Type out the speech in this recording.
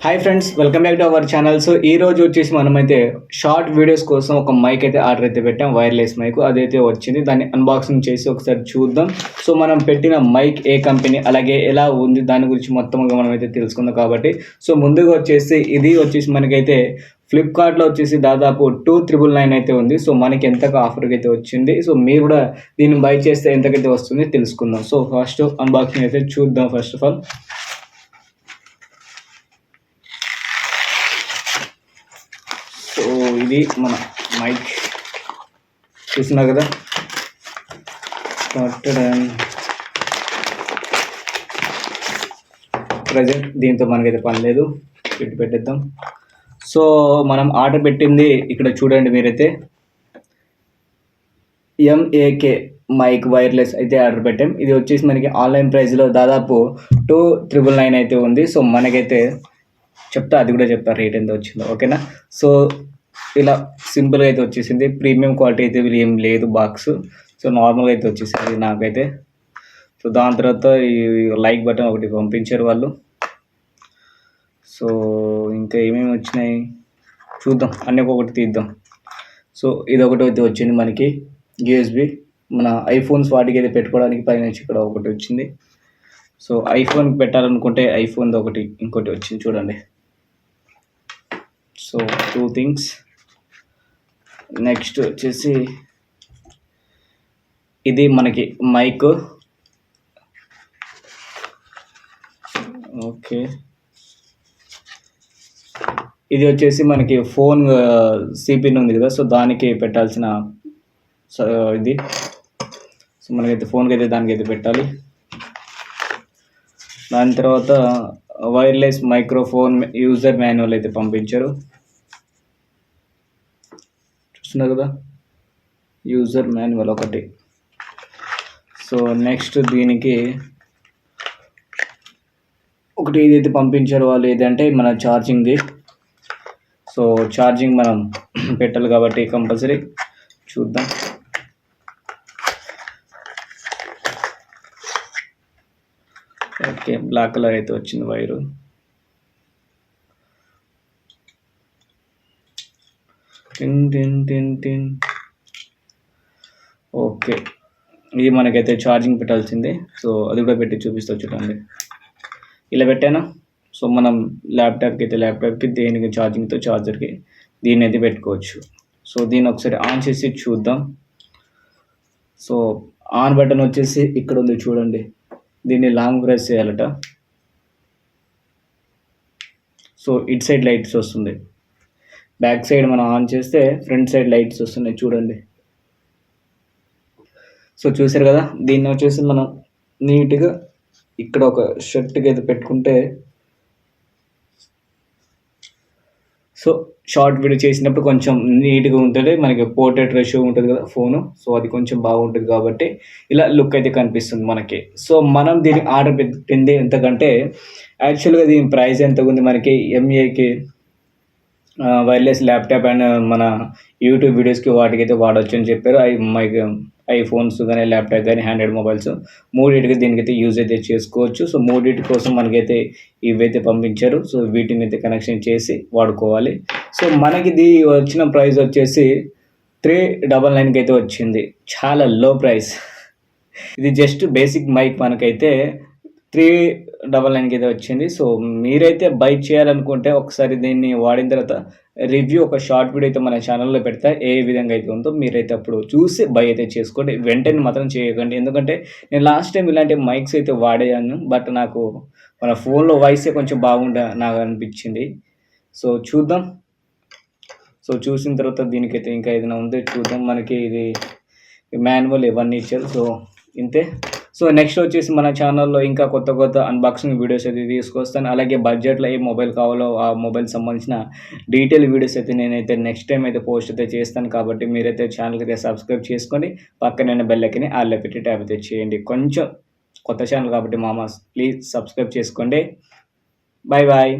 Hi friends, welcome back to our channel. So ఈ రోజు వచ్చేసి మనమైతే షార్ట్ వీడియోస్ కోసం ఒక మైక్ అయితే ఆర్డర్ అయితే పెట్టాం, వైర్లెస్ మైక్ అదైతే వచ్చింది. దాన్ని అన్బాక్సింగ్ చేసి ఒకసారి చూద్దాం. సో మనం పెట్టిన మైక్ ఏ కంపెనీ, అలాగే ఎలా ఉంది, దాని గురించి మొత్తంగా మనం అయితే తెలుసుకుందాం. కాబట్టి సో ముందుగా వచ్చేసి ఇది వచ్చేసి మనకైతే ఫ్లిప్కార్ట్లో వచ్చేసి దాదాపు 2,999 అయితే ఉంది. సో మనకి ఎంతగా ఆఫర్కి అయితే వచ్చింది. సో మీరు కూడా దీన్ని బై చేస్తే ఎంతకైతే వస్తుంది తెలుసుకుందాం. సో ఫస్ట్ అన్బాక్సింగ్ అయితే చూద్దాం. ఫస్ట్ ఆఫ్ ఆల్ సో ఇది మన మైక్ చూస్తున్నారు కదా. ప్రజెంట్ దీంతో మనకైతే పని లేదు, పెట్టేద్దాం. సో మనం ఆర్డర్ పెట్టింది ఇక్కడ చూడండి మీరైతే, MAK మైక్ వైర్లెస్ అయితే ఆర్డర్ పెట్టాం. ఇది వచ్చేసి మనకి ఆన్లైన్ ప్రైస్లో దాదాపు 2,999 అయితే ఉంది. సో మనకైతే చెప్తా, అది కూడా చెప్తా రేట్ ఎంత వచ్చిందో, ఓకేనా. సో ఇలా సింపుల్గా అయితే వచ్చేసింది. ప్రీమియం క్వాలిటీ అయితే ఏం లేదు బాక్స్. సో నార్మల్గా అయితే వచ్చేసింది నాకైతే. సో దాని తర్వాత ఈ లైక్ బటన్ ఒకటి పంపించారు వాళ్ళు. సో ఇంకా ఏమేమి వచ్చినాయి చూద్దాం, అన్నీ ఒకటి తీద్దాం. సో ఇది ఒకటి అయితే వచ్చింది మనకి, USB మన ఐఫోన్స్ వాటికి అయితే పెట్టుకోవడానికి పైన ఇక్కడ ఒకటి వచ్చింది. సో ఐఫోన్కి పెట్టాలనుకుంటే ఐఫోన్ది ఒకటి ఇంకోటి వచ్చింది చూడండి. So 2 things. నెక్స్ట్ వచ్చేసి ఇది మనకి మైక్, ఓకే. ఇది వచ్చేసి మనకి ఫోన్ సిపిన్ ఉంది కదా, సో దానికి పెట్టాల్సిన ఇది. సో మనకైతే ఫోన్కి అయితే దానికైతే పెట్టాలి. దాని తర్వాత వైర్లెస్ మైక్రోఫోన్ యూజర్ మాన్యువల్ అయితే పంపించారు, చూస్తున్నారు కదా, యూజర్ మాన్యువల్ ఒకటి. సో నెక్స్ట్ దీనికి ఒకటి ఏదైతే పంపించారో వాళ్ళు, ఏదంటే మన ఛార్జింగ్ది. సో ఛార్జింగ్ మనం పెట్టాలి కాబట్టి కంపల్సరీ చూద్దాం. ఓకే, బ్లాక్ కలర్ అయితే వచ్చింది వైరు. ఓకే, ఇది మనకైతే ఛార్జింగ్ పెట్టాల్సిందే. సో అది కూడా పెట్టి చూపిస్తా చూడండి. ఇలా పెట్టానా. సో మనం ల్యాప్టాప్కి దేనికి ఛార్జింగ్తో ఛార్జర్కి దీన్ని అయితే పెట్టుకోవచ్చు. సో దీన్ని ఒకసారి ఆన్ చేసి చూద్దాం. సో ఆన్ బటన్ వచ్చేసి ఇక్కడ ఉంది చూడండి, దీన్ని లాంగ్ ప్రెస్ చేయాలట. సో ఇటు సైడ్ లైట్స్ వస్తుంది, బ్యాక్ సైడ్ మనం ఆన్ చేస్తే ఫ్రంట్ సైడ్ లైట్స్ వస్తున్నాయి చూడండి. సో చూసారు కదా, దీన్ని వచ్చేసి మనం నీట్గా ఇక్కడ ఒక షర్ట్కి అయితే పెట్టుకుంటే, సో షార్ట్ వీడియో చేసినప్పుడు కొంచెం నీట్గా ఉంటుంది. మనకి పోర్ట్రేట్ రేషియో ఉంటుంది కదా ఫోను, సో అది కొంచెం బాగుంటుంది కాబట్టి ఇలా లుక్ అయితే కనిపిస్తుంది మనకి. సో మనం దీనికి ఆర్డర్ పెట్టింది ఎంతకంటే, యాక్చువల్గా దీని ప్రైస్ ఎంత ఉంది మనకి, MAK వైర్లెస్ ల్యాప్టాప్ అండ్ మన యూట్యూబ్ వీడియోస్కి వాటికైతే వాడచ్చు అని చెప్పారు. ఐఫోన్స్ కానీ ల్యాప్టాప్ కానీ హ్యాండ్హెల్డ్ మొబైల్స్ మూడింటికి దీనికైతే యూజ్ అయితే చేసుకోవచ్చు. సో మూడింటి కోసం మనకైతే ఇవైతే పంపించారు. సో వీటిని అయితే కనెక్షన్ చేసి వాడుకోవాలి. సో మనకి ఇది వచ్చిన ప్రైస్ వచ్చేసి 399కి అయితే వచ్చింది, చాలా లో ప్రైస్. ఇది జస్ట్ బేసిక్ మైక్ మనకైతే 399కి అయితే వచ్చింది. సో మీరైతే బై చేయాలనుకుంటే ఒకసారి దీన్ని వాడిన తర్వాత రివ్యూ ఒక షార్ట్ వీడియో అయితే మన ఛానల్లో పెడతా, ఏ విధంగా అయితే ఉందో మీరైతే అప్పుడు చూసి బై అయితే చేసుకోండి. వెంటనే మాత్రం చేయకండి, ఎందుకంటే నేను లాస్ట్ టైం ఇలాంటి మైక్స్ అయితే వాడాను, బట్ నాకు మన ఫోన్లో వాయిసే కొంచెం నాకు అనిపించింది. సో చూద్దాం. సో చూసిన తర్వాత దీనికైతే ఇంకా ఏదైనా ఉందో చూద్దాం. మనకి ఇది మాన్యువల్ ఇవన్నీ ఇచ్చారు. సో ఇంతే. సో నెక్స్ట్ వచ్చేసి మన ఛానల్లో ఇంకా కొత్త అన్బాక్సింగ్ వీడియోస్ అయితే తీసుకొస్తాను. అలాగే బడ్జెట్లో ఏ మొబైల్ కావాలో ఆ మొబైల్ సంబంధించిన డీటెయిల్ వీడియోస్ అయితే నేనైతే నెక్స్ట్ టైం అయితే పోస్ట్ అయితే చేస్తాను. కాబట్టి మీరైతే ఛానల్కి అయితే సబ్స్క్రైబ్ చేసుకొని పక్కన బెల్ ఐకాన్ని ఆల్లో పెట్టి ట్యాప్ అయితే చేయండి. కొంచెం కొత్త ఛానల్ కాబట్టి మామా ప్లీజ్ సబ్స్క్రైబ్ చేసుకోండి. Bye bye.